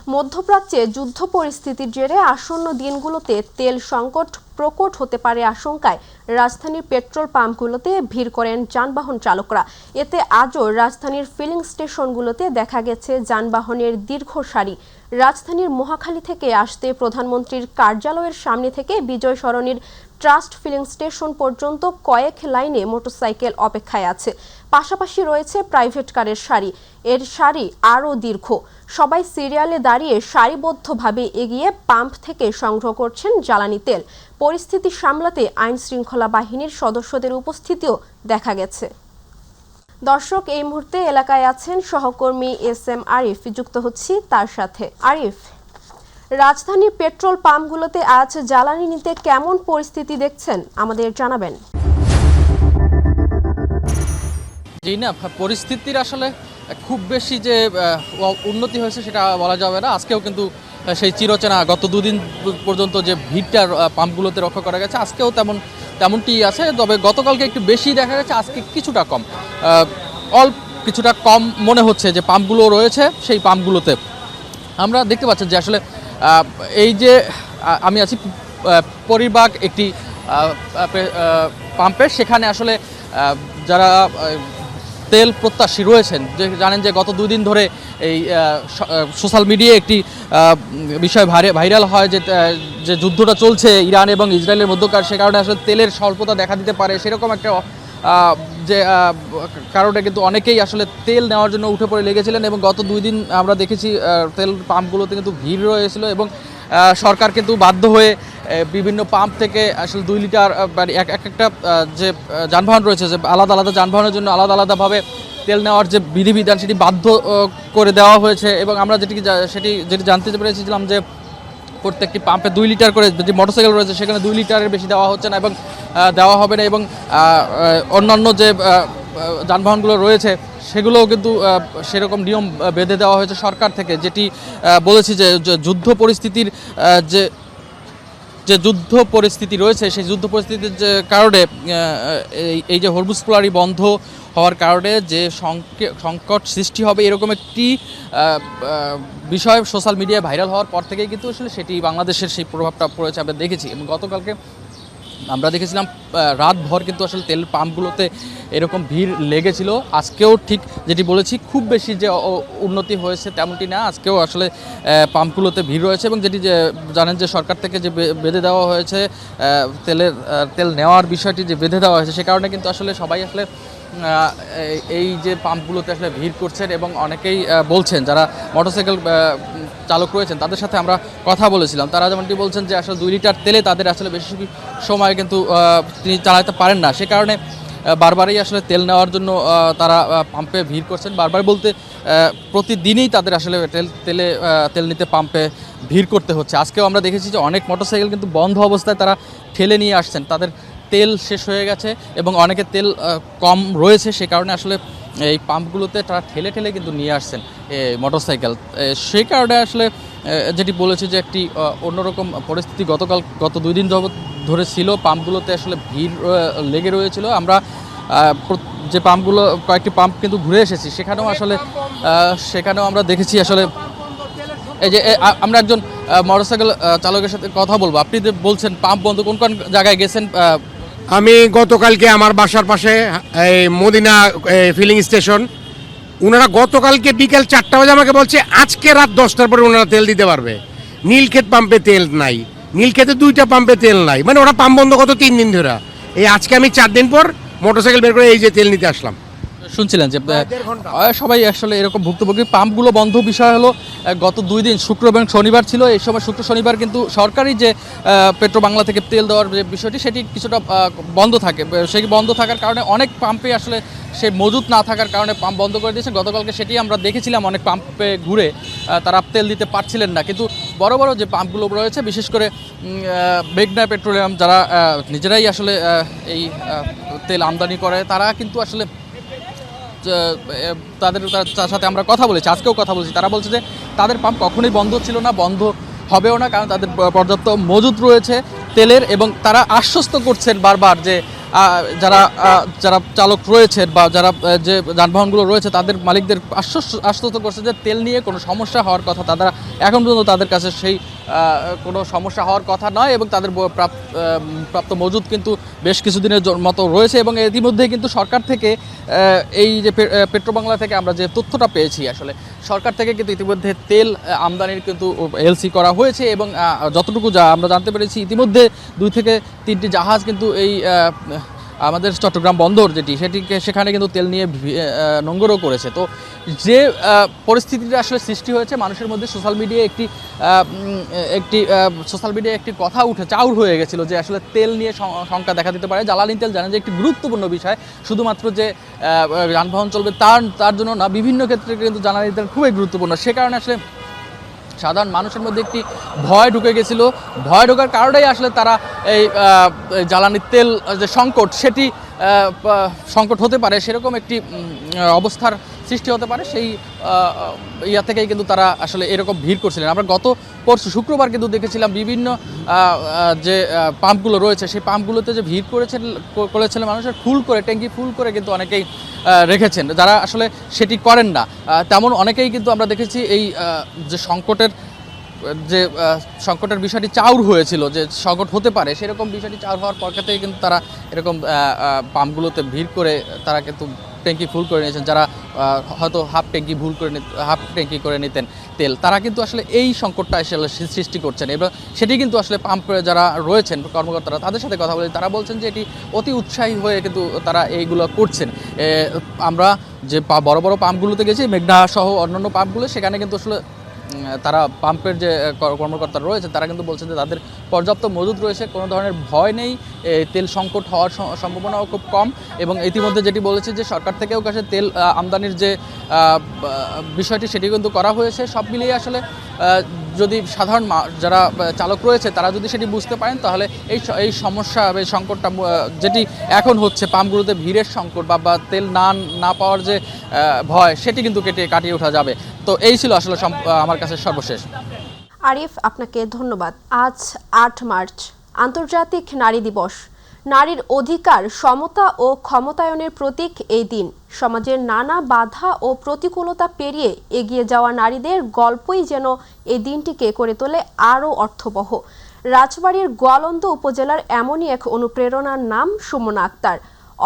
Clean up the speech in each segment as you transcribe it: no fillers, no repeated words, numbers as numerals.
মধ্যপ্রাচ্যে যুদ্ধ পরিস্থিতির জেরে আসন্ন দিনগুলোতে তেল সংকট প্রকট হতে পারে আশঙ্কায় রাজধানীর পেট্রোল পাম্পগুলোতে ভিড় করেন যানবাহন চালকরা। এতে আজও রাজধানীর ফিলিং স্টেশনগুলোতে দেখা গেছে যানবাহনের দীর্ঘ সারি। রাজধানীর মহাখালী থেকে আসতে প্রধানমন্ত্রীর কার্যালয়ের সামনে থেকে বিজয় সরণির ট্রাস্ট ফিলিং স্টেশন পর্যন্ত কয়েক লাইনে মোটরসাইকেল অপেক্ষায় আছে। পাশাপাশি রয়েছে প্রাইভেট কারের সারি। এর সারি আরও দীর্ঘ। সবাই সিরিয়ালে দাঁড়িয়ে সারিবদ্ধভাবে এগিয়ে পাম্প থেকে সংগ্রহ করছেন জ্বালানি তেল। পরিস্থিতি সামলাতে আইন শৃঙ্খলা বাহিনীর সদস্যদের উপস্থিতিও দেখা গেছে। দর্শক, এই মুহূর্তে এলাকায় আছেন সহকর্মী এস.এম. আরিফ, যুক্ত হচ্ছি তার সাথে। আরিফ, রাজধানীর পেট্রোল পাম্পগুলোতে আজ জ্বালানি নিতে কেমন পরিস্থিতি দেখছেন আমাদের জানাবেন। জি না, পরিস্থিতির আসলে খুব বেশি যে উন্নতি হয়েছে সেটা বলা যাবে না। আজকেও কিন্তু সেই চিরচেনা গত দুদিন পর্যন্ত যে ভিড়টার পাম্পগুলোতে রক্ষা করা গেছে, আজকেও তেমনটি আছে। তবে গতকালকে একটু বেশি দেখা গেছে, আজকে কিছুটা কম, কিছুটা কম মনে হচ্ছে যে পাম্পগুলো রয়েছে সেই পাম্পগুলোতে। আমরা দেখতে পাচ্ছি যে আসলে এই যে আমি আছি পরিবাগ একটি পাম্পে, সেখানে আসলে যারা তেল প্রত্যাশী রয়েছেন, যে জানেন যে গত দুদিন ধরে এই সোশ্যাল মিডিয়ায় একটি বিষয় ভাইরাল হয় যে যুদ্ধটা চলছে ইরান এবং ইসরায়েলের মধ্যকার, সে কারণে আসলে তেলের স্বল্পতা দেখা দিতে পারে, সেরকম একটা যে কারণে কিন্তু অনেকেই আসলে তেল নেওয়ার জন্য উঠে পড়ে লেগেছিলেন। এবং গত দুই দিন আমরা দেখেছি তেল পাম্পগুলোতে কিন্তু ভিড় রয়েছিল এবং সরকার কিন্তু বাধ্য হয়ে বিভিন্ন পাম্প থেকে আসলে 2 লিটার একটা যে যানবাহন রয়েছে, যে আলাদা আলাদা যানবাহনের জন্য আলাদা আলাদাভাবে তেল নেওয়ার যে বিধিবিধান সেটি বাধ্য করে দেওয়া হয়েছে। এবং আমরা যেটি জানতে পেরেছিলাম যে প্রত্যেকটি পাম্পে 2 লিটার করে, যে মোটরসাইকেল রয়েছে সেখানে 2 লিটারের বেশি দেওয়া হচ্ছে না এবং দেওয়া হবে না। এবং অন্যান্য যে যানবাহনগুলো রয়েছে সেগুলোও কিন্তু সেরকম নিয়ম বেঁধে দেওয়া হয়েছে সরকার থেকে, যেটি বলেছি যে যুদ্ধ পরিস্থিতির যে যুদ্ধ পরিস্থিতি রয়েছে সেই যুদ্ধ পরিস্থিতির যে কারণে এই যে হরমুজ প্রণালী বন্ধ হওয়ার কারণে যে সংকট সৃষ্টি হবে, এরকম একটি বিষয় সোশ্যাল মিডিয়ায় ভাইরাল হওয়ার পর থেকেই কিন্তু আসলে সেটি বাংলাদেশের সেই প্রভাবটা পড়েছে আমরা দেখেছি। এবং গতকালকে আমরা দেখেছিলাম রাতভর কিন্তু আসলে তেল পাম্পগুলোতে এরকম ভিড় লেগেছিল। আজকেও ঠিক যেটি বলেছি, খুব বেশি যে উন্নতি হয়েছে তেমনটি না, আজকেও আসলে পাম্পগুলোতে ভিড় রয়েছে। এবং যেটি জানেন যে সরকার থেকে যে বেঁধে দেওয়া হয়েছে তেল নেওয়ার বিষয়টি যে বেঁধে দেওয়া হয়েছে, সে কারণে কিন্তু আসলে সবাই আসলে এই যে পাম্পগুলোতে আসলে ভিড় করছেন। এবং অনেকেই বলছেন, যারা মোটরসাইকেল চালক রয়েছেন তাদের সাথে আমরা কথা বলেছিলাম, তারা যেমনটি বলছেন যে আসলে 2 লিটার তেলে তাদের আসলে বেশি সময় কিন্তু তিনি চালাতে পারেন না, সে কারণে বারবারই আসলে তেল নেওয়ার জন্য তারা পাম্পে ভিড় করছেন। বারবার বলতে প্রতিদিনই তাদের আসলে তেল নিতে পাম্পে ভিড় করতে হচ্ছে। আজকেও আমরা দেখেছি যে অনেক মোটরসাইকেল কিন্তু বন্ধ অবস্থায় তারা ঠেলে নিয়ে আসছেন, তাদের তেল শেষ হয়ে গেছে এবং অনেকের তেল কম রয়েছে, সে কারণে আসলে এই পাম্পগুলোতে তারা ঠেলে ঠেলে কিন্তু নিয়ে আসছেন মোটরসাইকেল। সেই কারণে আসলে যেটি বলেছি যে একটি অন্যরকম পরিস্থিতি গত 2 দিন ধরে ছিল, পাম্পগুলোতে আসলে ভিড় লেগে রয়েছিল। আমরা যে পাম্পগুলো কয়েকটি পাম্প কিন্তু ঘুরে এসেছি, সেখানেও আমরা দেখেছি আসলে এই যে আমরা একজন মোটরসাইকেল চালকের সাথে কথা বলবো। আপনি যে বলছেন পাম্প বন্ধ, কোন কোন জায়গায় গেছেন? আমি গতকালকে আমার বাসার পাশে এই মদিনা ফিলিং স্টেশন, ওনারা গতকালকে বিকেল 4টা বাজে আমাকে বলছে আজকে রাত 10টার পরে ওনারা তেল দিতে পারবে। নীলক্ষেত পাম্পে তেল নাই, নীলক্ষেতে 2টা পাম্পে তেল নাই, মানে ওরা পাম্প বন্ধ কত 3 দিন ধরে। এই আজকে আমি 4 দিন পর মোটরসাইকেল বের করে এই যে তেল নিতে আসলাম। শুনছিলেন যে সবাই আসলে এরকম ভুক্তভোগী। পাম্পগুলো বন্ধ বিষয় হলো গত 2 দিন শুক্র এবং শনিবার ছিল, এই সময় শুক্র শনিবার কিন্তু সরকারি যে পেট্রো বাংলা থেকে তেল দেওয়ার যে বিষয়টি সেটি কিছুটা বন্ধ থাকে। সেই বন্ধ থাকার কারণে অনেক পাম্পে আসলে সে মজুত না থাকার কারণে পাম্প বন্ধ করে দিয়েছে। গতকালকে সেটি আমরা দেখেছিলাম, অনেক পাম্পে ঘুরে তারা তেল দিতে পারছিলেন না। কিন্তু বড় বড় যে পাম্পগুলো রয়েছে, বিশেষ করে মেঘনা পেট্রোলিয়াম, যারা নিজেরাই আসলে এই তেল আমদানি করে, তারা কিন্তু আসলে তাদের সাথে আমরা কথা বলেছি, আজকেও কথা বলেছি। তারা বলছে যে তাদের পাম্প কখনোই বন্ধ ছিল না, বন্ধ হবেও না, কারণ তাদের পর্যাপ্ত মজুত রয়েছে তেলের। এবং তারা আশ্বস্ত করছেন বারবার যে যারা যারা চালক রয়েছেন বা যারা যে যানবাহনগুলো রয়েছে তাদের মালিকদের আশ্বস্ত করছে যে তেল নিয়ে কোনো সমস্যা হওয়ার কথা, তারা এখন পর্যন্ত তাদের কাছে সেই কোনো সমস্যা হওয়ার কথা নয় এবং তাদের প্রাপ্ত মজুদ কিন্তু বেশ কিছুদিনের মতো রয়েছে। এবং ইতিমধ্যেই কিন্তু সরকার থেকে এই যে পেট্রোবাংলা থেকে আমরা যে তথ্যটা পেয়েছি, আসলে সরকার থেকে কিন্তু ইতিমধ্যে তেল আমদানির কিন্তু এলসি করা হয়েছে এবং যতটুকু আমরা জানতে পেরেছি ইতিমধ্যে 2 থেকে 3টি জাহাজ কিন্তু এই আমাদের চট্টগ্রাম বন্দর সেখানে কিন্তু তেল নিয়ে নোঙ্গরও করেছে। তো যে পরিস্থিতিটা আসলে সৃষ্টি হয়েছে মানুষের মধ্যে, সোশ্যাল মিডিয়ায় একটি কথা চাউর হয়ে গেছিল যে আসলে তেল নিয়ে শঙ্কা দেখা দিতে পারে। জ্বালানি তেল জানেন যে একটি গুরুত্বপূর্ণ বিষয়, শুধুমাত্র যে যানবাহন চলবে তার জন্য না, বিভিন্ন ক্ষেত্রে কিন্তু জ্বালানি তেল খুবই গুরুত্বপূর্ণ। সে কারণে আসলে সাধারণ মানুষের মধ্যে একটি ভয় ঢুকে গেছিল। ভয় ঢোকার কারণেই আসলে তারা এই জ্বালানির তেল যে সংকট হতে পারে সেরকম একটি অবস্থার সৃষ্টি হতে পারে, সেই ইয়া থেকেই কিন্তু তারা আসলে এরকম ভিড় করছিলেন। আমরা পরশু শুক্রবার কিন্তু দেখেছিলাম বিভিন্ন যে পাম্পগুলো রয়েছে সেই পাম্পগুলোতে যে ভিড় করেছিলেন মানুষের ট্যাঙ্কি ফুল করে কিন্তু অনেকেই রেখেছেন। যারা আসলে সেটি করেন না তেমন অনেকেই কিন্তু আমরা দেখেছি এই যে সংকটের বিষয়টি চাউর হয়েছিল, যে সংকট হতে পারে সেরকম বিষয়টি চাউর হওয়ার পর থেকে কিন্তু তারা এরকম পাম্পগুলোতে ভিড় করে তারা কিন্তু ট্যাঙ্কি ফুল করে নিয়েছেন। যারা হয়তো হাফ ট্যাঙ্কি করে নিতেন তেল, তারা কিন্তু আসলে এই সংকটটা আসলে সৃষ্টি করছেন। এবং সেটি কিন্তু আসলে পাম্পে যারা রয়েছেন কর্মকর্তারা, তাদের সাথে কথা বলে তারা বলছেন যে এটি অতি উৎসাহী হয়ে কিন্তু তারা এইগুলো করছেন। আমরা যে বড় বড় পাম্পগুলোতে গেছি, মেঘনা সহ অন্যান্য পাম্পগুলো, সেখানে কিন্তু আসলে তারা পাম্পের যে কর্মকর্তারা রয়েছে তারা কিন্তু বলছেন যে তাদের পর্যাপ্ত মজুদ রয়েছে, কোনো ধরনের ভয় নেই, তেল সংকট হওয়ার সম্ভাবনাও খুব কম। এবং ইতিমধ্যে যেটি বলেছে যে সরকার থেকেও কাছে তেল আমদানির যে বিষয়টি সেটি কিন্তু করা হয়েছে। সব মিলিয়ে আসলে যদি সাধারণ যারা চালক রয়েছে তারা যদি সেটি বুঝতে পারেন তাহলে এই সমস্যা এই সংকটটা যেটি এখন হচ্ছে পাম্পগুলোতে ভিড়ের সংকট বা তেল না পাওয়ার যে ভয় সেটি কিন্তু কাটিয়ে ওঠা যাবে। তো এই ছিল আসলে আমার কাছে সর্বশেষ। আরিফ, আপনাকে ধন্যবাদ। আজ 8 মার্চ আন্তর্জাতিক নারী দিবস। নারীর অধিকার, সমতা ও ক্ষমতায়নের প্রতীক এই দিন। সমাজের নানা বাধা ও প্রতিকূলতা পেরিয়ে এগিয়ে যাওয়া নারীদের গল্পই যেন এই দিনটিকে করে তোলে আরও অর্থবহ। রাজবাড়ীর গোয়ালন্দ উপজেলার এমনই এক অনুপ্রেরণার নাম সুমনা আক্তার।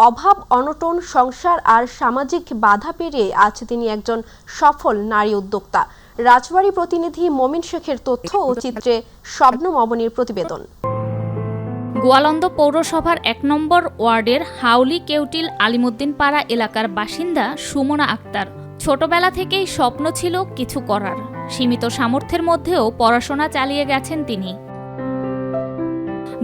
অভাব, অনটন, সংসার আর সামাজিক বাধা পেরিয়ে আজ তিনি একজন সফল নারী উদ্যোক্তা। রাজবাড়ী প্রতিনিধি মমিন শেখের তথ্য ও চিত্রে শবনম অবনীর প্রতিবেদন। গোয়ালন্দ পৌরসভার 1 নম্বর ওয়ার্ডের হাউলি কেউটিল আলিমুদ্দিন পাড়া এলাকার বাসিন্দা সুমনা আক্তার। ছোটবেলা থেকেই স্বপ্ন ছিল কিছু করার। সীমিত সামর্থ্যের মধ্যেও পড়াশোনা চালিয়ে গেছেন তিনি।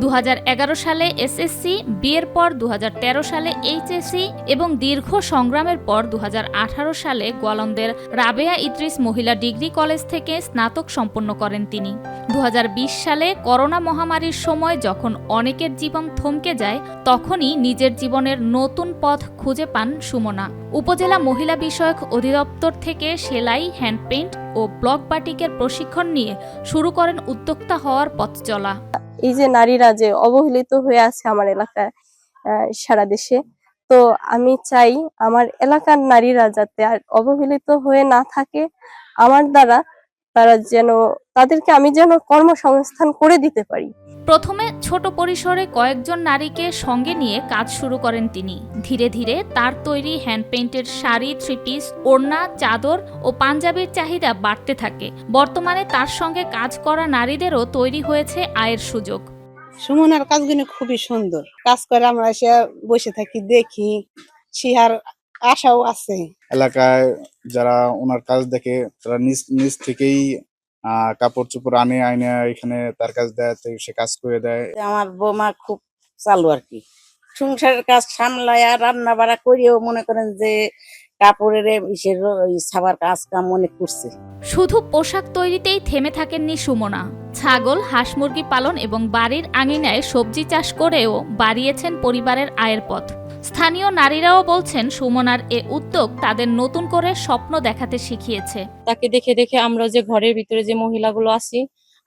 2011 সালে এসএসসি, বিয়ের পর 2013 সালে এইচএসসি এবং দীর্ঘ সংগ্রামের পর 2018 সালে গোয়ালন্দের রাবেয়া ইদ্রিস মহিলা ডিগ্রি কলেজ থেকে স্নাতক সম্পন্ন করেন তিনি। 2020 সালে করোনা মহামারীর সময় যখন অনেকের জীবন থমকে যায়, তখনই নিজের জীবনের নতুন পথ খুঁজে পান সুমনা। উপজেলা মহিলা বিষয়ক অধিদপ্তর থেকে সেলাই, হ্যান্ড পেইন্ট ও ব্লক বাটিকের প্রশিক্ষণ নিয়ে শুরু করেন উদ্যোক্তা হওয়ার পথ চলা। এই যে নারীরা যে অবহেলিত হয়ে আছে আমার এলাকায়, সারা দেশে, তো আমি চাই আমার এলাকার নারীরা যাতে আর অবহেলিত হয়ে না থাকে। আমার দ্বারা তাদেরকে আমি যেন কর্মসংস্থান করে দিতে পারি। প্রথমে ছোট পরিসরে কয়েকজন নারীকে সঙ্গে নিয়ে কাজ শুরু করেন তিনি। ধীরে ধীরে তার তৈরি হ্যান্ড পেইন্টের শাড়ি, 3 পিস, ওড়না, চাদর ও পাঞ্জাবির চাহিদা বাড়তে থাকে। বর্তমানে তার সঙ্গে কাজ করা নারীদেরও তৈরি হয়েছে আয়ের সুযোগ। সুমনার কাজগুলো খুবই সুন্দর কাজ করে, আমরা এসে বসে থাকি দেখি, শিহার আশাও আছে। এলাকায় যারা ওনার কাজ দেখে তারা নিজ থেকেই কাপড় চোপড় আইনে এখানে তার কাজ দেয়, তো সে কাজ করে দেয়। আমার বৌমা খুব চালু আর কি, সংসারের কাজ সামলায় রান্না বাড়া করিও মনে করেন যে কাপড়ের ছাবার কাজ কাম অনেক করছে। শুধু পোশাক তৈরিতেই থেমে থাকেননি সুমনা। ছাগল, হাঁস মুরগি পালন এবং বাড়ির আঙিনায় সবজি চাষ করেও বাড়িয়েছেন পরিবারের আয়ের পথ। স্থানীয় নারীরাও বলছেন সুমনার এ উদ্যোগ তাদের নতুন করে স্বপ্ন দেখাতে শিখিয়েছে। তাকে দেখে দেখে আমরা যে ঘরের ভিতরে যে মহিলাগুলো আছি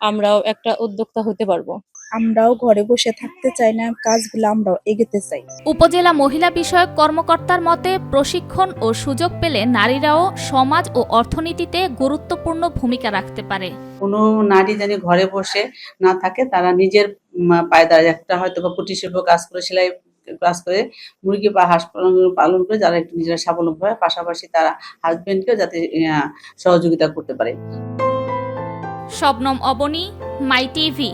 আমরাও একটা উদ্যোক্তা হতে পারবো। আমরাও ঘরে বসে থাকতে চাই না, কাজগুলো আমরাও এগোতে চাই। উপজেলা মহিলা বিষয়ক কর্মকর্তার মতে প্রশিক্ষণ ও সুযোগ পেলে নারীরাও সমাজ ও অর্থনীতিতে গুরুত্বপূর্ণ ভূমিকা রাখতে পারে। কোনো নারী যেন ঘরে বসে না থাকে, তারা নিজের পায়ে দাঁড়িয়ে একটা হয়তো বা কুটির শিল্প কাজ করে, সেলাই কাজ করে, মুরগি বা হাঁস পালন করে যারা একটু নিজেরা স্বাবলম্বী হয়, পাশাপাশি তারা হাজবেন্ডকেও যাতে সহযোগিতা করতে পারে। শবনম অবনী, মাই টিভি।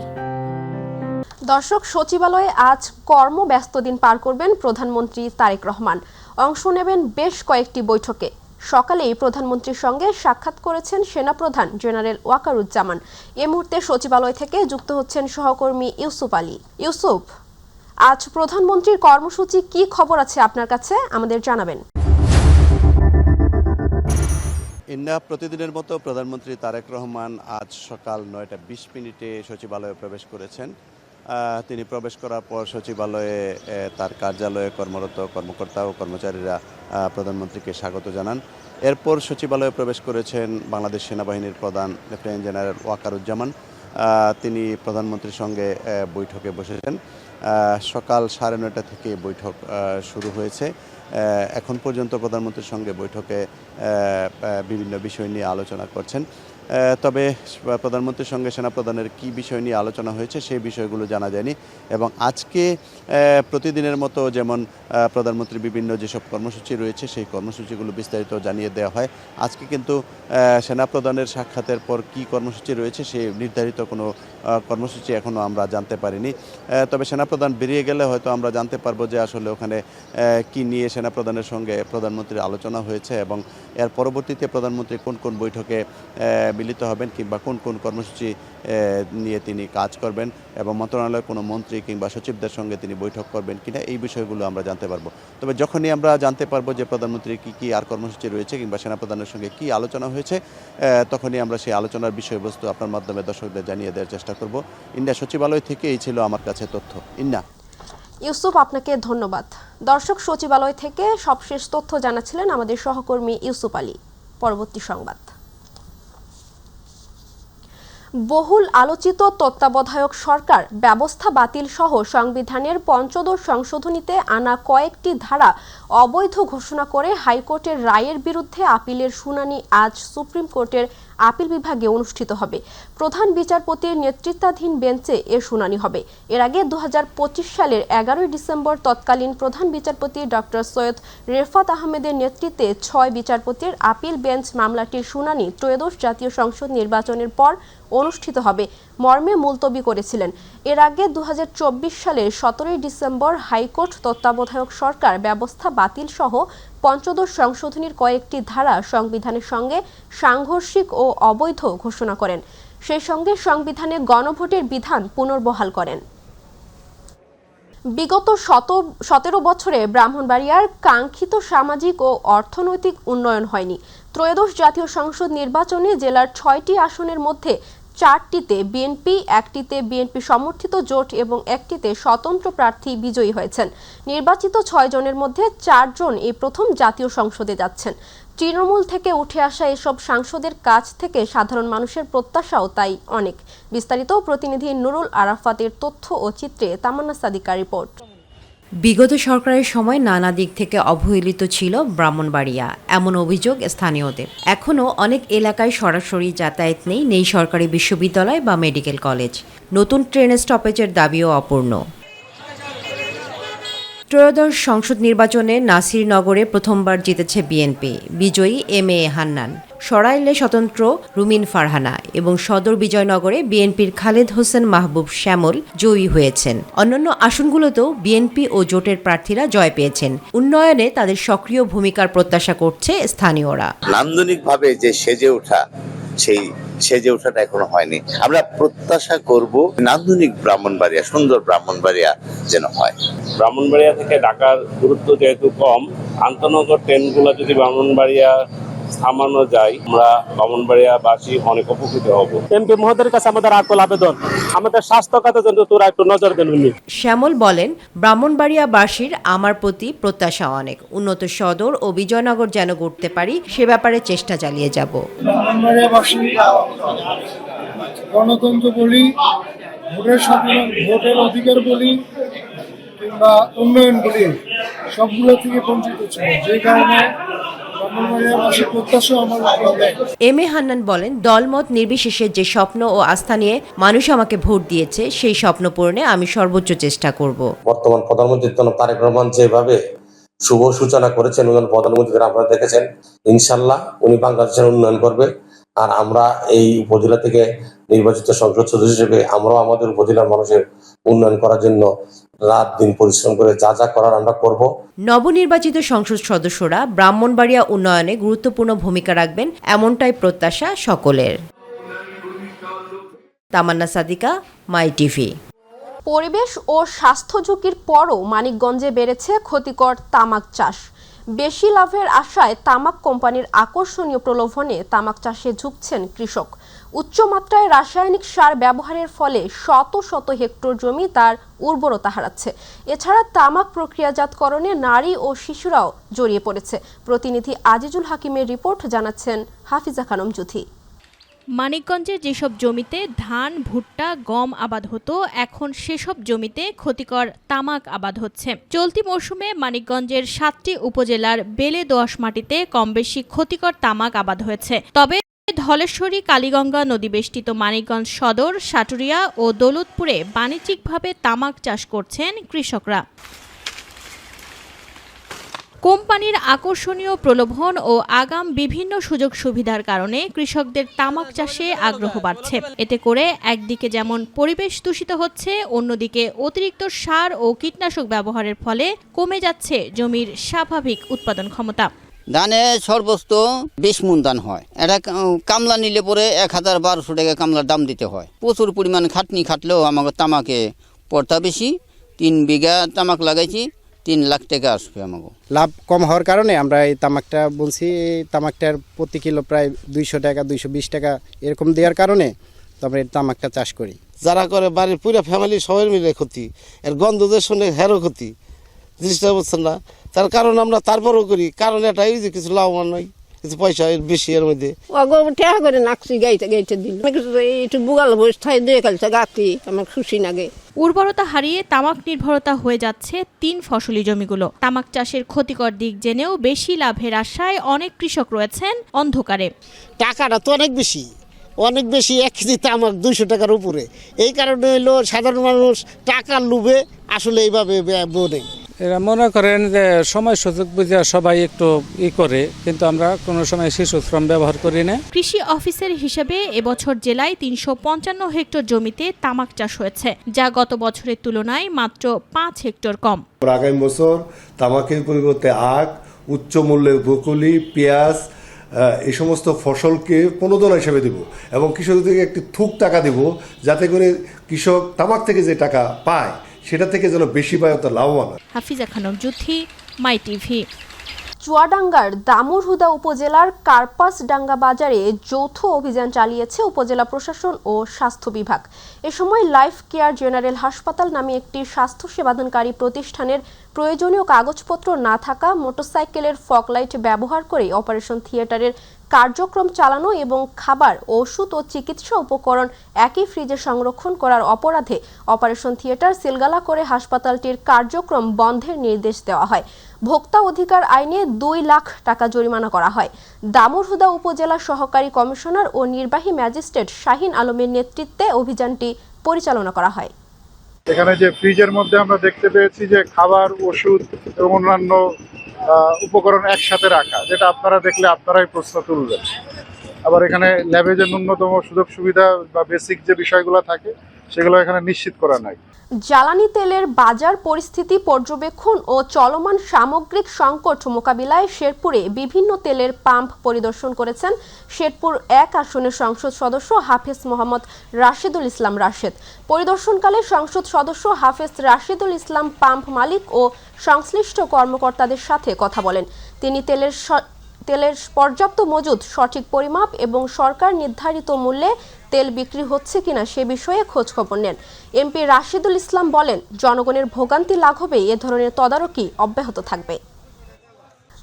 দর্শক, সচিবালয়ে আজ কর্মব্যস্ত দিন পার করবেন প্রধানমন্ত্রী তারেক রহমান। অংশ নেবেন বেশ কয়েকটি বৈঠকে। সকালেই প্রধানমন্ত্রীর সঙ্গে সাক্ষাৎ করেছেন সেনাপ্রধান জেনারেল ওয়াকারুজ্জামান। এ মুহূর্তে সচিবালয় থেকে যুক্ত হচ্ছেন সহকর্মী ইউসুফ আলী। ইউসুফ, আজ প্রধানমন্ত্রীর কর্মসূচি কি খবর আছে আপনার কাছে, আমাদের জানাবেন। ইন্ডিয়া প্রতিদিনের মতো প্রধানমন্ত্রী তারেক রহমান আজ সকাল 9:20 সচিবালয়ে প্রবেশ করেছেন। তিনি প্রবেশ করার পর সচিবালয়ে তার কার্যালয়ে কর্মরত কর্মকর্তা ও কর্মচারীরা প্রধানমন্ত্রীকে স্বাগত জানান। এরপর সচিবালয়ে প্রবেশ করেছেন বাংলাদেশ সেনাবাহিনীর প্রধান লেফটেন্যান্ট জেনারেল ওয়াকারুজ্জামান। তিনি প্রধানমন্ত্রীর সঙ্গে বৈঠকে বসেছেন। সকাল 9:30 থেকে বৈঠক শুরু হয়েছে। এখন পর্যন্ত প্রধানমন্ত্রীর সঙ্গে বৈঠকে বিভিন্ন বিষয় নিয়ে আলোচনা করছেন। তবে প্রধানমন্ত্রীর সঙ্গে সেনাপ্রধানের কী বিষয় নিয়ে আলোচনা হয়েছে সেই বিষয়গুলো জানা যায়নি। এবং আজকে প্রতিদিনের মতো যেমন প্রধানমন্ত্রীর বিভিন্ন যেসব কর্মসূচি রয়েছে সেই কর্মসূচিগুলো বিস্তারিত জানিয়ে দেওয়া হয়। আজকে কিন্তু সেনাপ্রধানের সাক্ষাতের পর কী কর্মসূচি রয়েছে সেই নির্ধারিত কোনো কর্মসূচি এখনও আমরা জানতে পারিনি। তবে সেনাপ্রধান বেরিয়ে গেলে হয়তো আমরা জানতে পারবো যে আসলে ওখানে কী নিয়ে সেনাপ্রধানের সঙ্গে প্রধানমন্ত্রীর আলোচনা হয়েছে এবং এর পরবর্তীতে প্রধানমন্ত্রী কোন কোন বৈঠকে মিলিত হবেন কিংবা কোন কোন কর্মসূচি নিয়ে তিনি কাজ করবেন এবং মন্ত্রণালয়ের কোনো মন্ত্রী কিংবা সচিবদের সঙ্গে তিনি বৈঠক করবেন কিনা এই বিষয়গুলো আমরা জানতে পারবো। তবে যখনই আমরা জানতে পারবো যে প্রধানমন্ত্রীর কী আর কর্মসূচি রয়েছে কিংবা সেনাপ্রধানের সঙ্গে কী আলোচনা হয়েছে, তখনই আমরা সেই আলোচনার বিষয়বস্তু আপনার মাধ্যমে দর্শকদের জানিয়ে দেওয়ার চেষ্টা করব। ইন্ডিয়া সচিবালয় থেকে এই ছিল আমার কাছে তথ্য। ইন্না। ইউসুফ, আপনাকে ধন্যবাদ। দর্শক, সচিবালয় থেকে সবশেষ তথ্য জানাচ্ছিলেন আমাদের সহকর্মী ইউসুফ আলী। পরবর্তী সংবাদ। বহুল আলোচিত তত্ত্বাবধায়ক সরকার ব্যবস্থা বাতিল সহ সংবিধানের ৫ম সংশোধনীতে আনা কয়েকটি ধারা অবৈধ ঘোষণা করে হাইকোর্টের রায়ের বিরুদ্ধে আপিলের শুনানি আজ সুপ্রিম কোর্টের আপিল বিভাগে অনুষ্ঠিত হবে। প্রধান বিচারপতির নেতৃত্বাধীন বেঞ্চে এর শুনানি হবে। এর আগে ২০২৫ সালের ১১ ডিসেম্বর তৎকালীন প্রধান বিচারপতি ডক্টর সৈয়দ রেফাত আহমেদের নেতৃত্বে ৬ বিচারপতির আপিল বেঞ্চ মামলাটির শুনানি ত্রয়োদশ জাতীয় সংসদ নির্বাচনের পর অনুষ্ঠিত হবে মর্মে মুলতবি করেছিলেন। এর আগে ২০২৪ সালের ১৭ ডিসেম্বর হাইকোর্ট তত্ত্বাবধায়ক সরকার ব্যবস্থা বাতিল সহ ৫ম সংশোধনীর কয়েকটি ধারা সংবিধানের সঙ্গে সাংঘর্ষিক ও অবৈধ ঘোষণা করেন। সেই সঙ্গে সংবিধানে গণভোটের বিধান পুনর্বহাল করেন। বিগত ১৭ বছরে ব্রাহ্মণবাড়িয়ার কাঙ্ক্ষিত সামাজিক ও অর্থনৈতিক উন্নয়ন হয়নি। ত্রয়োদশ জাতীয় সংসদ নির্বাচনে জেলার ৬টি আসনের মধ্যে ৪টিতে বিএনপি, ১টিতে বিএনপি সমর্থিত জোট এবং ১টিতে স্বতন্ত্র প্রার্থী বিজয়ী হয়েছেন। নির্বাচিত ৬ জনের মধ্যে ৪ জন এই প্রথম জাতীয় সংসদে যাচ্ছেন। তৃণমূল থেকে উঠে আসা এসব সাংসদের কাছ থেকে সাধারণ মানুষের প্রত্যাশাও তাই অনেক। বিস্তারিত প্রতিনিধি নুরুল আরাফাতের তথ্য ও চিত্রে তামান্না সাদিকার রিপোর্ট। বিগত সরকারের সময় নানা দিক থেকে অবহেলিত ছিল ব্রাহ্মণবাড়িয়া, এমন অভিযোগ স্থানীয়দের। এখনও অনেক এলাকায় সরাসরি যাতায়াত নেই সরকারি বিশ্ববিদ্যালয় বা মেডিকেল কলেজ। নতুন ট্রেন স্টপেজের দাবিও অপূর্ণ। ত্রয়োদশ সংসদ নির্বাচনে নাসিরনগরে প্রথমবার জিতেছে বিএনপি, বিজয়ী এম.এ. হান্নান। সরাইলে স্বতন্ত্র রুমিন ফারহানা এবং সদর বিজয়নগরে বিএনপির খালেদ হোসেন মাহবুব শ্যামল জয়ী হয়েছেন। অন্যান্য আসনগুলোতেও বিএনপি ও জোটের প্রার্থীরা জয় পেয়েছেন। উন্নয়নে তাদের সক্রিয় ভূমিকার প্রত্যাশা করছে স্থানীয়রা। নান্দনিকভাবে যে সেজে ওঠাটা এখনো হয়নি। আমরা প্রত্যাশা করব নান্দনিক ব্রাহ্মণবাড়িয়া, সুন্দর ব্রাহ্মণবাড়িয়া যেন হয়। ব্রাহ্মণবাড়িয়া থেকে ঢাকার দূরত্ব যেহেতু কম, আন্তনগর ট্রেনগুলো যদি ব্রাহ্মণবাড়িয়া থামানো যায়, আমরা ব্রাহ্মণবাড়িয়াবাসী অনেক উপকৃত হব। এমপি মহোদয়ের কাছে আমাদের আকুল আবেদন, আমাদের স্বাস্থ্য খাতে জন্য তোরা একটু নজর দেন। শ্যামল বলেন, ব্রাহ্মণবাড়িয়াবাসীর আমার প্রতি প্রত্যাশা অনেক। উন্নত সদর ও বিজয়নগর যেন গড়তে পারি সে ব্যাপারে চেষ্টা চালিয়ে যাব। ব্রাহ্মণবাড়িয়াবাসী গণতন্ত্র বলি, ভোটের অধিকার বলি কিংবা উন্নয়ন বলি সবগুলো থেকে বঞ্চিত ছিল, যে কারণে ব্রাহ্মণবাড়িয়াবাসীর প্রত্যাশা আমার উপরে। এম এ হান্নান বলেন, দলমত নির্বিশেষে যে স্বপ্ন ও আস্থা নিয়ে মানুষ আমাকে ভোট দিয়েছে সেই স্বপ্ন পূরণে আমি সর্বোচ্চ চেষ্টা করব। বর্তমান প্রধানমন্ত্রী তারেক রহমান যেভাবে শুভ সূচনা করেছেন উন্নয়ন প্রধানমন্ত্রী আপনারা দেখেছেন, ইনশাল্লাহ উনি বাংলাদেশের উন্নয়ন করবে। আর আমরা এই উপজেলা থেকে নির্বাচিত সংসদ সদস্য হিসেবে আমরাও আমাদের উপজেলার মানুষের উন্নয়ন করার জন্য রাত দিন পরিশ্রম করে যা যা করার আমরা করব। নবনির্বাচিত সংসদ সদস্যরা ব্রাহ্মণবাড়িয়া উন্নয়নে গুরুত্বপূর্ণ ভূমিকা রাখবেন এমনটাই প্রত্যাশা সকলের। তামান্না সাদিকা, মাই টিভি। পরিবেশ ও স্বাস্থ্য ঝুঁকির পরও মানিকগঞ্জে বেড়েছে ক্ষতিকর তামাক চাষ। বেশি লাভের আশায় তামাক কোম্পানির আকর্ষণীয় প্রলোভনে তামাক চাষে ঝুঁকছেন কৃষক। উচ্চমাত্রায় রাসায়নিক সার ব্যবহারের ফলে শত শত হেক্টর জমি তার উর্বরতা হারাচ্ছে। এছাড়া তামাক প্রক্রিয়াজাতকরণে নারী ও শিশুরাও জড়িয়ে পড়েছে। প্রতিনিধি আজিজুল হাকিমের রিপোর্ট, জানাচ্ছেন হাফিজা খানম জুথি। মানিকগঞ্জে যেসব জমিতে ধান, ভুট্টা, গম আবাদ হতো, এখন সেসব জমিতে ক্ষতিকর তামাক আবাদ হচ্ছে। চলতি মৌসুমে মানিকগঞ্জের 7টি উপজেলার বেলে দোআঁশ মাটিতে কমবেশি ক্ষতিকর তামাক আবাদ হয়েছে। তবে ধলেশ্বরী, কালীগঙ্গা নদী বেষ্টিত মানিকগঞ্জ সদর, সাটুরিয়া ও দৌলতপুরে বাণিজ্যিকভাবে তামাক চাষ করছেন কৃষকরা। কোম্পানির আকর্ষণীয় প্রলোভন ও আগাম বিভিন্ন সুযোগ সুবিধার কারণে কৃষকদের তামাক চাষে আগ্রহ বাড়ছে। এতে করে একদিকে যেমন পরিবেশ দূষিত হচ্ছে, অন্যদিকে অতিরিক্ত সার ও কীটনাশক ব্যবহারের ফলে কমে যাচ্ছে জমির স্বাভাবিক উৎপাদন ক্ষমতা। ধানে সর্বোচ্চ 20 মণ ধান হয়। এটা কামলা নিলে পরে 1000-1200 টাকা কামলার দাম দিতে হয়। প্রচুর পরিমাণ খাটনি খাটলেও আমাকে তামাকে পড়তা বেশি। 3 বিঘা তামাক লাগাইছি, 3 লাখ টাকা আসবে আমাকে। লাভ কম হওয়ার কারণে আমরা এই তামাকটা বলছি, এই তামাকটার প্রতি কিলো প্রায় 200 টাকা 220 টাকা এরকম দেওয়ার কারণে তো আমরা এই তামাকটা চাষ করি। যারা করে বাড়ির পুরো ফ্যামিলি সবাই মিলে ক্ষতি, এর গন্ধদের শুনে হেরও ক্ষতি, জিনিসটা বুঝছেন না। তার কারণ আমরা তারপরও করি, কারণ এটাই যে কিছু লাভবান নয়, কিছু পয়সা বেশি এর মধ্যে। করে নাকছি গাইতে গাইতে দিন একটু বুগাল বসে দিয়ে খেলছে গাতি, আমার খুশি লাগে। উর্বরতা হারিয়ে তামাক নির্ভরতা হয়ে যাচ্ছে 3 ফসলি জমিগুলো। তামাক চাষের ক্ষতিকর দিক জেনেও বেশি লাভের আশায় অনেক কৃষক রয়েছেন অন্ধকারে। টাকাটা তো অনেক বেশি, 1 কেজি তামাক 200 টাকার উপরে। এই কারণে হইলো সাধারণ মানুষ টাকার লোভে আসলে এইভাবে বোনে। এরা মনে করেন যে সময় সুযোগ বুঝে সবাই একটু করে, কিন্তু আমরা কোনো সময় শিশু শ্রম ব্যবহার করি না। কৃষি অফিসের হিসেবে এবছর জেলায় 355 হেক্টর জমিতে তামাক চাষ হয়েছে, যা গত বছরের তুলনায় মাত্র 5 হেক্টর কম। আগামী বছর তামাকের পরিবর্তে আখ, উচ্চ মূল্যের ব্রোকলি, পেঁয়াজ এই সমস্ত ফসলকে প্রণোদনা হিসেবে দেব এবং কৃষকদেরকে একটি থুক টাকা দেব, যাতে করে কৃষক তামাক থেকে যে টাকা পায় সেটা থেকে যেন বেশি পায়, অত লাভবান হয়। হাফিজা খানম জুথি, মাই টিভি। চুয়াডাঙ্গার দামুরহুদা উপজেলার কার্পাসডাঙ্গা বাজারে যৌথ অভিযান চালিয়েছে উপজেলা প্রশাসন ও স্বাস্থ্য বিভাগ। এ সময় লাইফ কেয়ার জেনারেল হাসপাতাল নামে একটি স্বাস্থ্য সেবাদানকারী প্রতিষ্ঠানের প্রয়োজনীয় কাগজপত্র না থাকা মোটরসাইকেলের ফগলাইট ব্যবহার করে অপারেশন থিয়েটারের কার্যক্রম চালানো এবং খাবার, ওষুধ ও চিকিৎসা উপকরণ একই ফ্রিজে সংরক্ষণ করার অপরাধে অপারেশন থিয়েটার সিলগালা করে হাসপাতালটির কার্যক্রম বন্ধের নির্দেশ দেওয়া হয়। ভোক্তা অধিকার আইনে 2 লাখ টাকা জরিমানা করা হয়। দামুরহুদা উপজেলা সহকারী কমিশনার ও নির্বাহী ম্যাজিস্ট্রেট শাহিন আলমের নেতৃত্বে অভিযানটি পরিচালনা করা হয়। এখানে যে ফ্রিজের মধ্যে আমরা দেখতে পেয়েছি যে খাবার, ওষুধ এবং অন্যান্য উপকরণ একসাথে রাখা, যেটা আপনারা দেখলে আপনারাই প্রশ্ন তুলবেন। আবার এখানে ল্যাবে যে ন্যূনতম সুযোগ সুবিধা বা বেসিক যে বিষয়গুলো থাকে সেগুলো এখানে নিশ্চিত করা নাই। জ্বালানি তেলের বাজার পরিস্থিতি পর্যবেক্ষণ ও চলমান সামগ্রিক সংকট মোকাবিলায় শেরপুরে বিভিন্ন তেলের পাম্প পরিদর্শন করেছেন শেরপুর 1 আসনের সংসদ সদস্য হাফেজ মোহাম্মদ রাশেদুল ইসলাম রাশেদ। পরিদর্শনকালে সংসদ সদস্য হাফেজ রাশেদুল ইসলাম পাম্প মালিক ও সংশ্লিষ্ট কর্মকর্তাদের সাথে কথা বলেন। তিনি তেলের পর্যাপ্ত মজুদ, সঠিক পরিমাপ এবং সরকার নির্ধারিত মূল্যে তেল বিক্রি হচ্ছে কিনা সে বিষয়ে খোঁজখবর নেন। এমপি রাশেদুল ইসলাম বলেন, জনগণের ভোগান্তি লাঘবে এ ধরনের তদারকি অব্যাহত থাকবে।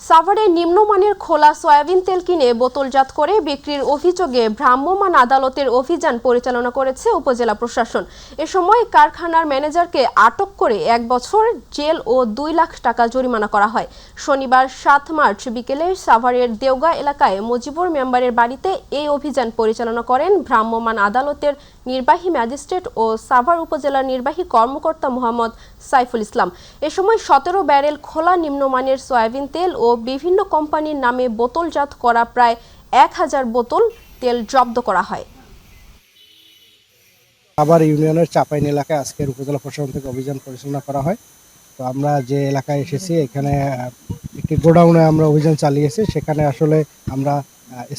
সাভারে নিম্নমানের খোলা সয়াবিন তেল কিনে বোতলজাত করে বিক্রির অভিযোগে ভ্রাম্যমাণ আদালতের অভিযান পরিচালনা করেছে উপজেলা প্রশাসন। এ সময় কারখানার ম্যানেজারকে আটক করে 1 বছর জেল ও 2 লাখ টাকা জরিমানা করা হয়। শনিবার 7 মার্চ বিকেলে সাভারের দেওগা এলাকায় মুজিবুর মেম্বারের বাড়িতে এই অভিযান পরিচালনা করেন ভ্রাম্যমাণ আদালতের নির্বাহী ম্যাজিস্ট্রেট ও সাভার উপজেলার নির্বাহী কর্মকর্তা মোহাম্মদ সাইফুল ইসলাম। এ সময় 17 ব্যারেল খোলা নিম্নমানের সয়াবিন তেল ও বিভিন্ন কোম্পানির নামে বোতলজাত করা প্রায় 1000 বোতল তেল জব্দ করা হয়। সাভার ইউনিয়নের চাপাইন এলাকায় আজকের উপজেলা প্রশাসন থেকে অভিযান পরিচালনা করা হয়। তো আমরা যে এলাকায় এসেছি এখানে একটি গোডাউনে আমরা অভিযান চালিয়েছি। সেখানে আসলে আমরা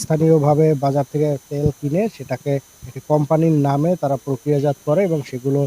স্থানীয়ভাবে বাজার থেকে তেল কিনে সেটাকে একটি কোম্পানির নামে তারা প্রক্রিয়াজাত করে এবং সেগুলো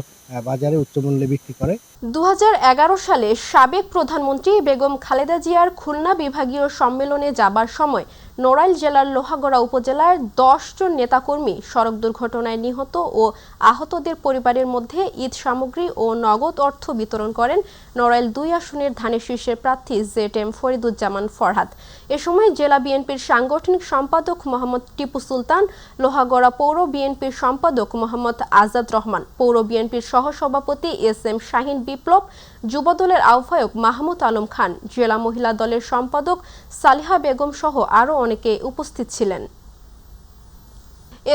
বাজারে উচ্চমূল্যে বিক্রি করে। 2011 সালে সাবেক প্রধানমন্ত্রী বেগম খালেদা জিয়ার খুলনা বিভাগীয় সম্মেলনে যাবার সময় নড়াইল জেলার লোহাগড়া উপজেলার 10 জন নেতাকর্মী সড়ক দুর্ঘটনায় নিহত ও আহতদের পরিবারের মধ্যে ঈদ সামগ্রী ও নগদ অর্থ বিতরণ করেন নড়াইল 2 আসনের ধানের শীর্ষের প্রার্থী ZM ফরিদুজ্জামান ফরহাদ। এ সময় জেলা বিএনপির সাংগঠনিক সম্পাদক মোহাম্মদ টিপু সুলতান, লোহাগড়া পৌর বিএনপির সম্পাদক মোহাম্মদ আজাদ রহমান, পৌর বিএনপির সহসভাপতি SM শাহিন বিপ্লব, যুবদলের আহ্বায়ক মাহমুদ আলম খান, জেলা মহিলা দলের সম্পাদক সালিহা বেগম সহ আরও অনেকে উপস্থিত ছিলেন।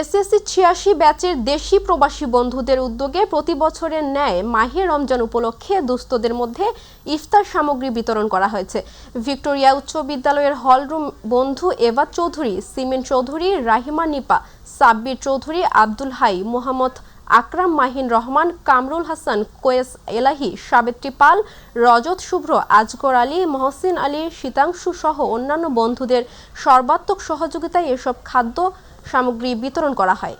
SSC 86 ব্যাচের দেশি প্রবাসী বন্ধুদের উদ্যোগে প্রতি বছরের ন্যায় মাহে রমজান উপলক্ষে দুস্থদের মধ্যে ইফতার সামগ্রী বিতরণ করা হয়েছে। ভিক্টোরিয়া উচ্চ বিদ্যালয়ের হলরুম বন্ধু এভা চৌধুরী, সিমেন চৌধুরী, রাহিমা নিপা, সাব্বির চৌধুরী, আব্দুল হাই, মোহাম্মদ আকরাম মাহিন রহমান, কামরুল হাসান, কোয়েস এলাহি, সাবিত্রী পাল, রজত শুভ্র, আজগর আলী, মহসিন আলী, শীতাংশু সহ অন্যান্য বন্ধুদের সর্বাত্মক সহযোগিতায় এসব খাদ্য সামগ্রী বিতরণ করা হয়।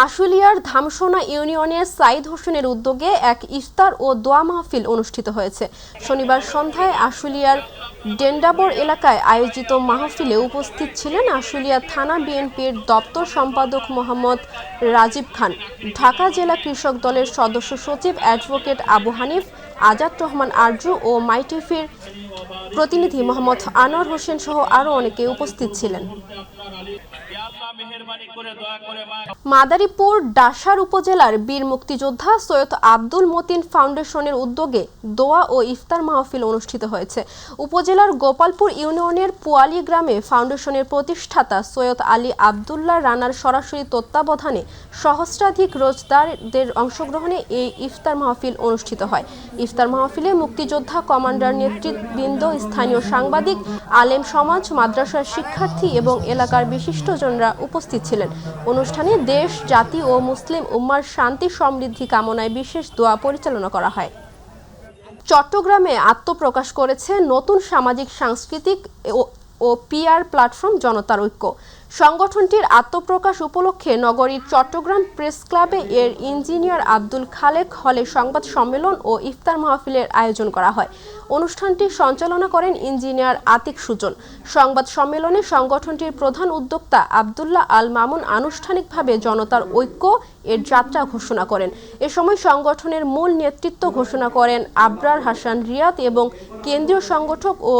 আশুলিয়ার ধামসোনা ইউনিয়নের সাইদ হোসেনের উদ্যোগে এক ইফতার ও দোয়া মাহফিল অনুষ্ঠিত হয়েছে। শনিবার সন্ধ্যায় আশুলিয়ার ডেন্ডাবর এলাকায় আয়োজিত মাহফিলে উপস্থিত ছিলেন আশুলিয়া থানা বিএনপির দপ্তর সম্পাদক মোহাম্মদ রাজীব খান, ঢাকা জেলা কৃষক দলের সদস্য সচিব অ্যাডভোকেট আবু হানিফ, আজাদ রহমান আরজু ও মাইটিভির প্রতিনিধি মোহাম্মদ আনোয়ার হোসেন সহ আরও অনেকে উপস্থিত ছিলেন। মাদারীপুর ডাসার উপজেলার বীর মুক্তিযোদ্ধা সৈয়দ আব্দুল মতিন ফাউন্ডেশনের উদ্যোগে দোয়া ও ইফতার মাহফিল অনুষ্ঠিত হয়েছে। উপজেলার গোপালপুর ইউনিয়নের পুয়ালি গ্রামে ফাউন্ডেশনের প্রতিষ্ঠাতা সৈয়দ আলী আবদুল্লাহ রানার সরাসরি তত্ত্বাবধানে সহস্রাধিক রোজদারদের অংশগ্রহণে এই ইফতার মাহফিল অনুষ্ঠিত হয়। ইফতার মাহফিলে মুক্তিযোদ্ধা কমান্ডার নেতৃবৃন্দ, স্থানীয় সাংবাদিক, আলেম সমাজ, মাদ্রাসার শিক্ষার্থী এবং এলাকার বিশিষ্টজনরা উপস্থিত ছিলেন। অনুষ্ঠানে দেশ, জাতি ও মুসলিম উম্মার শান্তি সমৃদ্ধি কামনায় বিশেষ দোয়া পরিচালনা করা হয়। চট্টগ্রামে আত্মপ্রকাশ করেছে নতুন সামাজিক সাংস্কৃতিক ও PR প্ল্যাটফর্ম জনতার ঐক্য। সংগঠনটির আত্মপ্রকাশ উপলক্ষে নগরীর চট্টগ্রাম প্রেস ক্লাবে এর ইঞ্জিনিয়ার আব্দুল খালেক হলে সংবাদ সম্মেলন ও ইফতার মাহফিলের আয়োজন করা হয়। অনুষ্ঠানটি সঞ্চালনা করেন ইঞ্জিনিয়ার আতিক সুজন। সংবাদ সম্মেলনে সংগঠনটির প্রধান উদ্যোক্তা আব্দুল্লাহ আল মামুন আনুষ্ঠানিকভাবে জনতার ঐক্য এর যাত্রা ঘোষণা করেন। এ সময় সংগঠনের মূল নেতৃত্ব ঘোষণা করেন আবরার হাসান রিয়াদ এবং কেন্দ্রীয় সংগঠক ও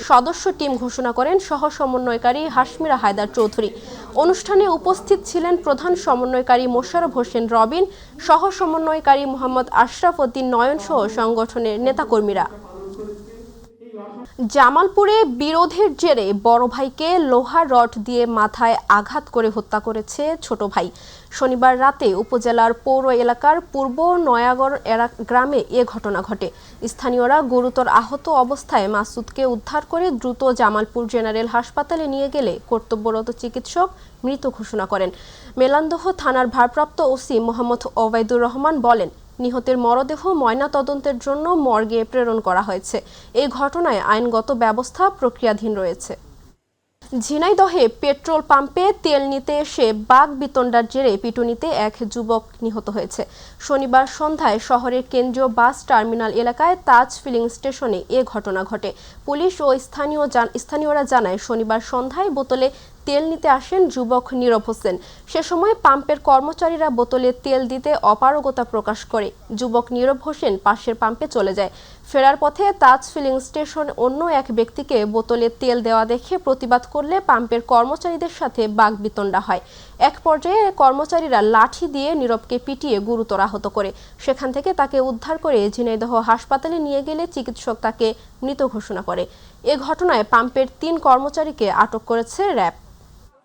সদস্য টিম ঘোষণা করেন সহ সমন্বয়কারী হাশমিরা হায়দার চৌধুরী। অনুষ্ঠানে উপস্থিত ছিলেন প্রধান সমন্বয়কারী মোশাররফ হোসেন রবিন, সহ সমন্বয়কারী মোহাম্মদ আশরাফ উদ্দিন নয়ন সহ সংগঠনের নেতাকর্মীরা। জামালপুরে বিরোধের জেরে বড় ভাইকে লোহার রড দিয়ে মাথায় আঘাত করে হত্যা করেছে ছোট ভাই। শনিবার রাতে উপজেলার পৌর এলাকার পূর্ব নয়াগড় গ্রামে এ ঘটনা ঘটে। স্থানীয়রা গুরুতর আহত অবস্থায় মাসুদকে উদ্ধার করে দ্রুত জামালপুর জেনারেল হাসপাতালে নিয়ে গেলে কর্তব্যরত চিকিৎসক মৃত ঘোষণা করেন। মেলান্দহ থানার ভারপ্রাপ্ত ওসি মোহাম্মদ ওবায়দুর রহমান বলেন, নিহতের মরদেহ ময়নাতদন্তের জন্য মর্গে প্রেরণ করা হয়েছে। এই ঘটনায় আইনগত ব্যবস্থা প্রক্রিয়াধীন রয়েছে। ঝিনাইদহে পেট্রোল পাম্পে তেল নিতে এসে বাকবিতণ্ডার জেরে পিটুনিতে এক যুবক নিহত হয়েছে। শনিবার সন্ধ্যায় শহরের কেন্দ্রীয় বাস টার্মিনাল এলাকায় তাজ ফিলিং স্টেশনে এ ঘটনা ঘটে। পুলিশ ও স্থানীয়রা জানায়, শনিবার সন্ধ্যায় বোতলে তেল নিতে আসেন যুবক নীরব হোসেন। সে সময় পাম্পের কর্মচারীরা বোতলে তেল দিতে অপারগতা প্রকাশ করে। যুবক নীরব হোসেন পাশের পাম্পে চলে যায়। ফেরার পথে তাজ ফিলিং স্টেশন অন্য এক ব্যক্তিকে বোতলে তেল দেওয়া দেখে প্রতিবাদ করলে পাম্পের কর্মচারীদের সাথে বাকবিতণ্ডা হয়। এক পর্যায়ে কর্মচারীরা লাঠি দিয়ে নীরবকে পিটিয়ে গুরুতর আহত করে। সেখান থেকে তাকে উদ্ধার করে ঝিনাইদহ হাসপাতালে নিয়ে গেলে চিকিৎসক তাকে মৃত ঘোষণা করে। এ ঘটনায় পাম্পের 3 কর্মচারীকে আটক করেছে র্যাব।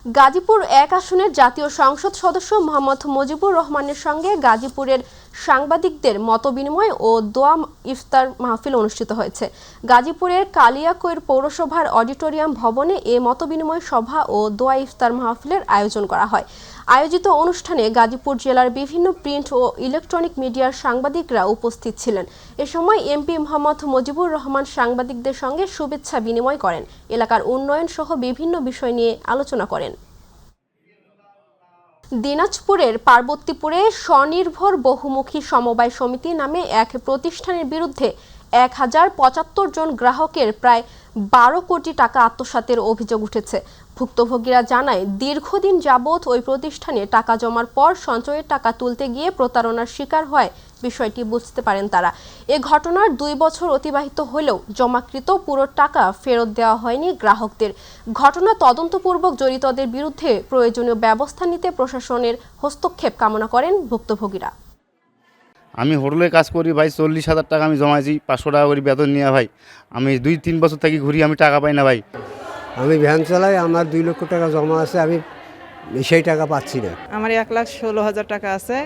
গাজীপুর 1 আসনের জাতীয় সংসদ সদস্য মোহাম্মদ মুজিবুর রহমানের সঙ্গে গাজীপুরের সাংবাদিকদের মতবিনিময় ও দোয়া ইফতার মাহফিল অনুষ্ঠিত হয়েছে। গাজীপুরের কালিয়াকৈর পৌরসভার অডিটোরিয়াম ভবনে এ মতবিনিময় সভা ও দোয়া ইফতার মাহফিলের আয়োজন করা হয়। আয়োজিত অনুষ্ঠানে গাজীপুর জেলার বিভিন্ন প্রিন্ট ও ইলেকট্রনিক মিডিয়ার সাংবাদিকরা উপস্থিত ছিলেন। এ সময় এমপি মোহাম্মদ মুজিবুর রহমান সাংবাদিকদের সঙ্গে শুভেচ্ছা বিনিময় করেন, এলাকার উন্নয়ন সহ বিভিন্ন বিষয় নিয়ে আলোচনা করেন। দিনাজপুরের পার্বতীপুরে স্বনির্ভর বহুমুখী সমবায় সমিতি নামে এক প্রতিষ্ঠানের বিরুদ্ধে 1075 জন গ্রাহকের প্রায় 12 কোটি টাকা আত্মসাতের অভিযোগ উঠেছে। ভুক্তভোগীরা জানায়, দীর্ঘদিন যাবৎ ওই প্রতিষ্ঠানে টাকা জমার পর সঞ্চয়ের টাকা তুলতে গিয়ে প্রতারণার শিকার হয় বিষয়টি বুঝতে পারেন তারা। এ ঘটনার 2 বছর অতিবাহিত হলেও জমাকৃত পুরো টাকা ফেরত দেওয়া হয়নি গ্রাহকদের। ঘটনা তদন্তপূর্বক জড়িতদের বিরুদ্ধে প্রয়োজনীয় ব্যবস্থা নিতে প্রশাসনের হস্তক্ষেপ কামনা করেন ভুক্তভোগীরা। আমি হোটেলে কাজ করি ভাই, 40,000 টাকা আমি জমাইছি, 500 টাকা করে বেতন নিয়ে ভাই। আমি 2-3 বছর থেকে ঘুরি, আমি টাকা পাই না ভাই। আমি ভ্যান চালাই, আমার 2 লক্ষ টাকা জমা আছে, আমি সেই টাকা পাচ্ছি না। আমার 1,16,000 টাকা আছে।